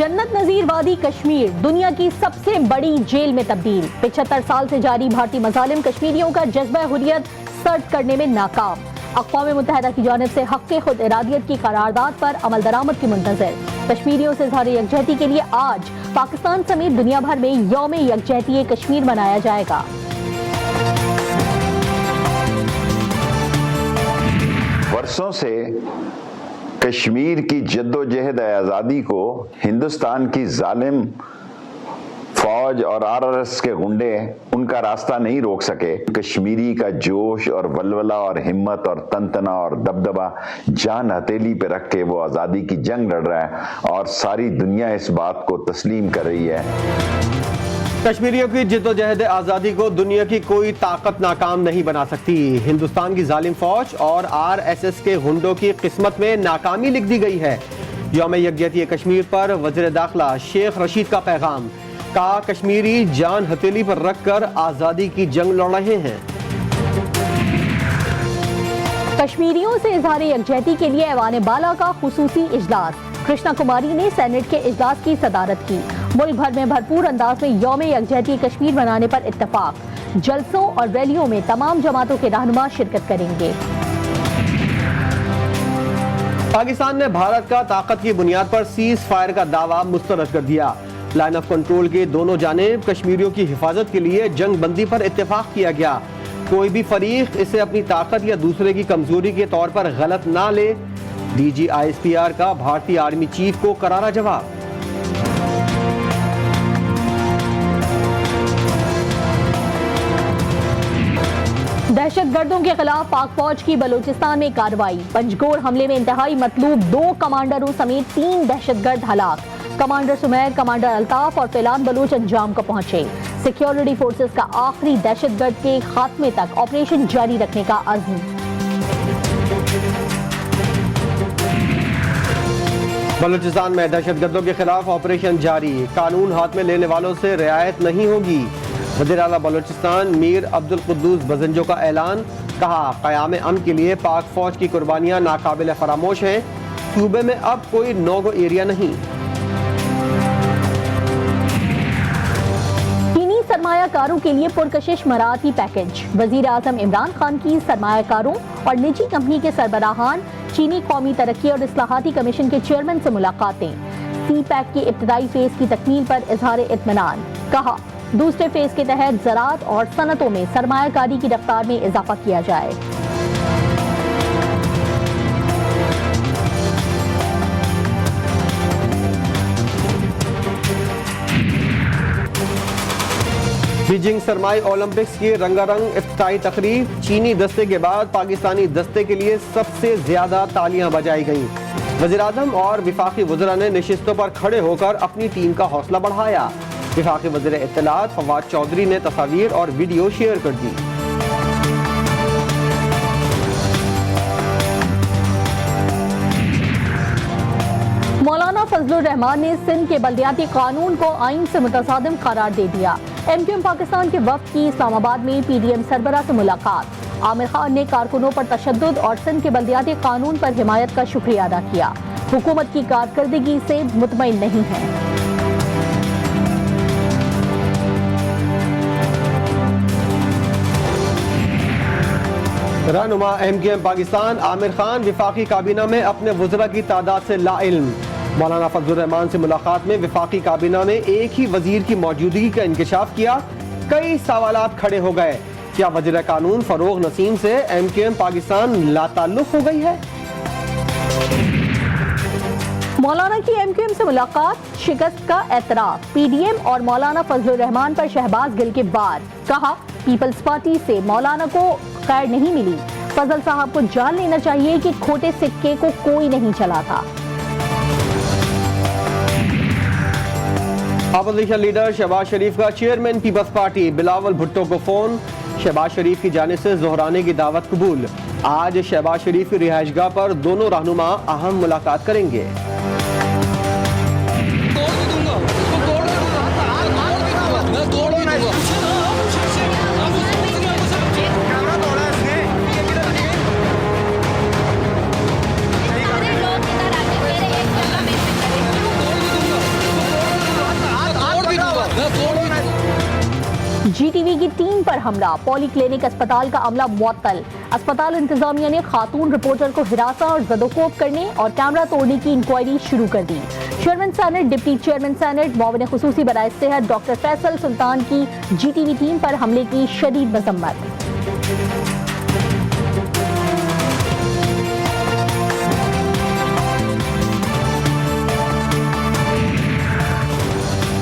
जन्नत नजीर वादी कश्मीर दुनिया की सबसे बड़ी जेल में तब्दील। 75 साल से जारी भारतीय मजालिम कश्मीरियों का जज्बा हुर्रियत सर्द करने में नाकाम। अक़वाम मुत्तहिदा की जानिब से हक़ खुद इरादियत की करारदाद पर अमल दरामद की मुंतज़र। कश्मीरियों से इज़हार यकजहती के लिए आज पाकिस्तान समेत दुनिया भर में यौम यकजहती कश्मीर मनाया जाएगा। वर्षों से कश्मीर की जद्दोजहद आज़ादी को हिंदुस्तान की जालिम फौज और आरएसएस के गुंडे उनका रास्ता नहीं रोक सके। कश्मीरी का जोश और वलवला और हिम्मत और तनतना और दबदबा जान हथेली पे रख के वो आज़ादी की जंग लड़ रहा है और सारी दुनिया इस बात को तस्लीम कर रही है। कश्मीरियों की जिद्दोजहद आज़ादी को दुनिया की कोई ताकत नाकाम नहीं बना सकती। हिंदुस्तान की जालिम फौज और आरएसएस के गुंडों की किस्मत में नाकामी लिख दी गई है। यौम यकजहती कश्मीर पर वज़ीर दाखिला शेख रशीद का पैगाम, कहा कश्मीरी जान हथेली पर रखकर आज़ादी की जंग लड़ रहे हैं। कश्मीरियों से इज़हार यकजहती के लिए ऐवान बाला का खुसूसी इजलास। कृष्णा कुमारी ने सेनेट के इजलास की सदारत की। मुल्क भर में भरपूर अंदाज में यौम यकजहती कश्मीर मनाने पर इत्तफाक। जलसों और रैलियों में तमाम जमातों के रहनुमा शिरकत करेंगे। पाकिस्तान ने भारत का ताकत की बुनियाद पर सीज फायर का दावा मुस्तरद कर दिया। लाइन ऑफ कंट्रोल के दोनों जानिब कश्मीरियों की हिफाजत के लिए जंग बंदी पर इत्तेफाक किया गया। कोई भी फरीक इसे अपनी ताकत या दूसरे की कमजोरी के तौर पर गलत ना ले। डीजी ISPR का भारतीय आर्मी चीफ को करारा जवाब। दहशतगर्दों के खिलाफ पाक फौज की बलूचिस्तान में कार्रवाई। पंजगोर हमले में इंतहाई मतलूब 2 कमांडरों समेत 3 दहशतगर्द हलाक। कमांडर सुमैर, कमांडर अल्ताफ और फैलान बलूच अंजाम को पहुंचे। सिक्योरिटी फोर्सेस का आखिरी दहशतगर्द के खात्मे तक ऑपरेशन जारी रखने का अज़्म। बलूचिस्तान में दहशतगर्दों के खिलाफ ऑपरेशन जारी। कानून हाथ में लेने वालों से रियायत नहीं होगी। वज़ीर आला बलूचिस्तान मीर अब्दुल कुद्दूस बजंजो का ऐलान, कहा क़याम अमन के लिए पाक फौज की कुर्बानियां नाकाबिल फरामोश हैं। सूबे में अब कोई नो गो एरिया नहीं। सरमायाकारों के लिए पुरकशिश मराठी पैकेज। वजीर आजम इमरान खान की सरमायाकारों और निजी कंपनी के सरबराहान, चीनी कौमी तरक्की और इस्लाहाती कमीशन के चेयरमैन से मुलाकातें। CPEC के इब्तदाई फेज की तकमील पर इजहार इत्मीनान। कहा दूसरे फेज के तहत ज़राअत और सनतों में सरमायाकारी की रफ्तार में इजाफा किया जाए। बीजिंग सरमाई ओलंपिक्स की रंगारंग इफ्तिताई तकरीब। चीनी दस्ते के बाद पाकिस्तानी दस्ते के लिए सबसे ज्यादा तालियां बजाई गईं। वज़ीर आज़म और विफाकी वज़रा ने नशिस्तों पर खड़े होकर अपनी टीम का हौसला बढ़ाया। विफाकी वज़ीर इत्तलात फवाद चौधरी ने तस्वीर और वीडियो शेयर कर दी। मौलाना फजलुर रहमान ने सिंध के बल्दियाती कानून को आइन से मुतसादिम करार दे दिया। MQM पाकिस्तान के वफ्द की इस्लामाबाद में PDM सरबराह से मुलाकात। आमिर खान ने कारकुनों पर तशद्दुद और सिंध के बल्दियाती कानून पर हिमायत का शुक्रिया अदा किया। हुकूमत की कारकर्दगी से मुतमईन नहीं है। रहनुमा MQM पाकिस्तान आमिर खान विफाकी काबीना में अपने वज़रा की तादाद से लाइल्म। मौलाना फजलुर रहमान से मुलाकात में विफाकी काबीना में एक ही वजीर की मौजूदगी का इंकशाफ किया। कई सवालात खड़े हो गए। क्या वज़ीर कानून फरोग नसीम से MQM पाकिस्तान लाताल्लुक हो गई है? मौलाना की MQM से मुलाकात, शिकस्त का एतराफ। PDM और मौलाना फजलुर रहमान पर शहबाज गिल के बार। कहा पीपल्स पार्टी से मौलाना को खैर नहीं मिली। फजल साहब को जान लेना चाहिए कि खोटे सिक्के को कोई नहीं चलाता। अपोजिशन लीडर शहबाज शरीफ का chairman People's Party Bilawal Bhutto को फोन। शहबाज शरीफ की जानिब से ज़ोहराने की दावत कबूल। आज शहबाज शरीफ की रिहाइशगाह पर दोनों रहनुमा अहम मुलाकात करेंगे। टीम पर हमला, पॉलीक्लिनिक अस्पताल का अमला मुअत्तल। अस्पताल इंतजामिया ने खातून रिपोर्टर को हिरासा और जदोकोब करने और कैमरा तोड़ने की इंक्वायरी शुरू कर दी। Chairman Senate, deputy chairman Senate, मुआविन खुसूसी बराए सेहत डॉक्टर फैसल सुल्तान की जीटीवी टीम पर हमले की शदीद मजम्मत।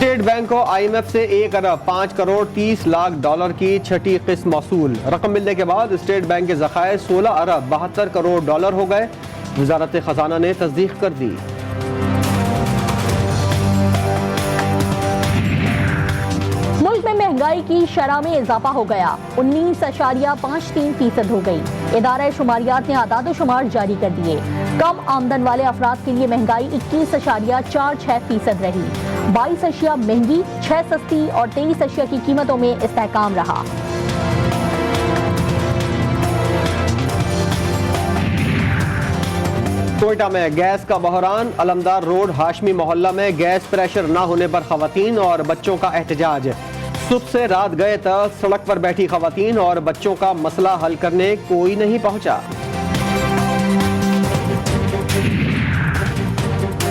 स्टेट बैंक को IMF से 1 अरब 5 करोड़ 30 लाख डॉलर की छठी किस्त मौसूल। रकम मिलने के बाद स्टेट बैंक के ज़खायर 16 अरब 72 करोड़ डॉलर हो गए। वजारत खजाना ने तस्दीक कर दी। मुल्क में महंगाई की शरह में इजाफा हो गया, 19.53% हो गई। इदारा शुमारियात ने आदाद शुमार जारी कर दिए। कम आमदन वाले अफराद के लिए महंगाई 21.46% रही। 22 अशिया महंगी, 6 सस्ती और 23 अशिया की कीमतों में इस्तेहकाम रहा। कोयटा में गैस का बहरान, अलमदार रोड हाशमी मोहल्ला में गैस प्रेशर न होने पर खवातीन और बच्चों का एहतजाज। सुबह से रात गए तक सड़क पर बैठी खवातीन और बच्चों का मसला हल करने कोई नहीं पहुंचा।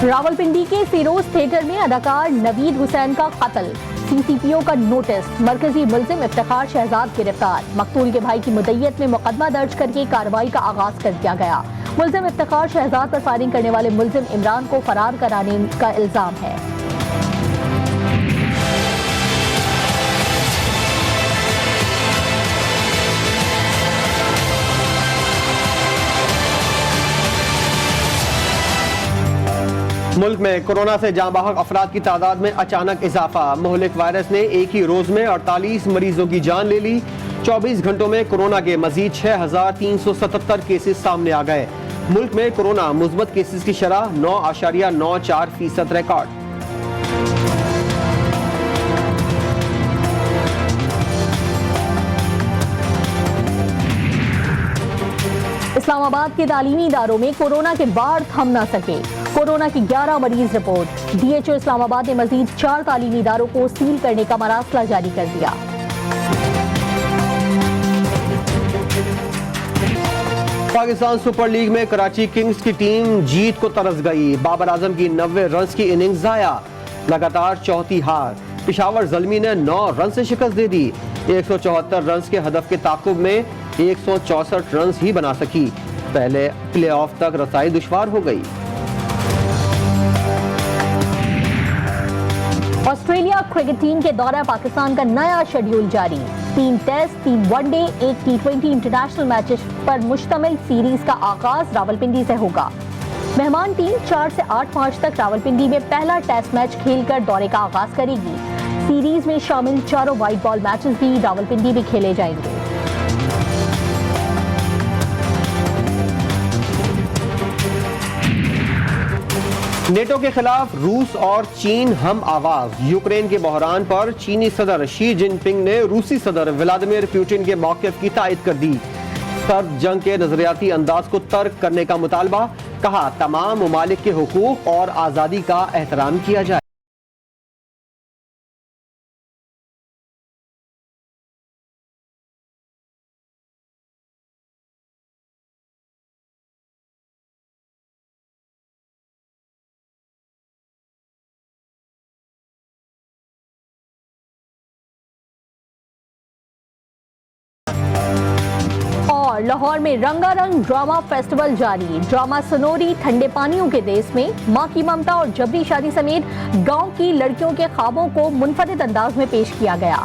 रावलपिंडी के फिरोज थिएटर में अदाकार नवीद हुसैन का कत्ल, CCPO का नोटिस, मरकजी मुल्जिम इफ्तिखार शहजाद गिरफ्तार। मकतूल के भाई की मुद्दइयत में मुकदमा दर्ज करके कार्रवाई का आगाज कर दिया गया। मुल्जिम इफ्तिखार शहजाद पर फायरिंग करने वाले मुल्जिम इमरान को फरार कराने का इल्जाम है। मुल्क में कोरोना से जाँ बहक अफराद की तादाद में अचानक इजाफा। मुहलिक वायरस ने एक ही रोज में 48 मरीजों की जान ले ली। 24 घंटों में कोरोना के मजीद 6,377 केसेस सामने आ गए। मुल्क में कोरोना मुस्बत केसेस की शरह 9.94% रिकॉर्ड। इस्लामाबाद के तालीमी इदारों में कोरोना के बाढ़ थम न सके। कोरोना की 11 मरीज रिपोर्ट। DHO इस्लामाबाद ने मजीद 4 तालीमी इदारों को सील करने का मरासला जारी कर दिया। पाकिस्तान सुपर लीग में कराची किंग्स की टीम जीत को तरस गई। बाबर आजम की 90 रन की इनिंग्स जाया, लगातार चौथी हार। पेशावर ज़ल्मी ने 9 रन से शिकस्त दे दी। 174 रन के हदफ के ताकुब में 164 रन ही बना सकी। पहले प्लेऑफ तक रसाई दुश्वार हो गई। ऑस्ट्रेलिया क्रिकेट टीम के दौरा पाकिस्तान का नया शेड्यूल जारी। 3 test, 3 one day, 1 T20 international matches पर मुश्तमिल सीरीज का आगाज रावलपिंडी से होगा। मेहमान टीम 4 से 8 मार्च तक रावलपिंडी में पहला टेस्ट मैच खेलकर दौरे का आगाज करेगी। सीरीज में शामिल चारों व्हाइट बॉल मैचेस भी रावलपिंडी में खेले जाएंगे। नेटो के खिलाफ रूस और चीन हम आवाज। यूक्रेन के बहरान पर चीनी सदर शी जिनपिंग ने रूसी सदर व्लादिमीर पुतिन के मौक़िफ़ की तायद कर दी। सर्द जंग के नजरियाती अंदाज को तर्क करने का मुतालबा, कहा तमाम ममालिक के हुकूक और आज़ादी का एहतराम किया जाए। और लाहौर में रंगारंग ड्रामा फेस्टिवल जारी। ड्रामा सनोरी ठंडे पानियों के देश में मां की ममता और जबरी शादी समेत गांव की लड़कियों के ख्वाबों को मुनफरिद अंदाज में पेश किया गया।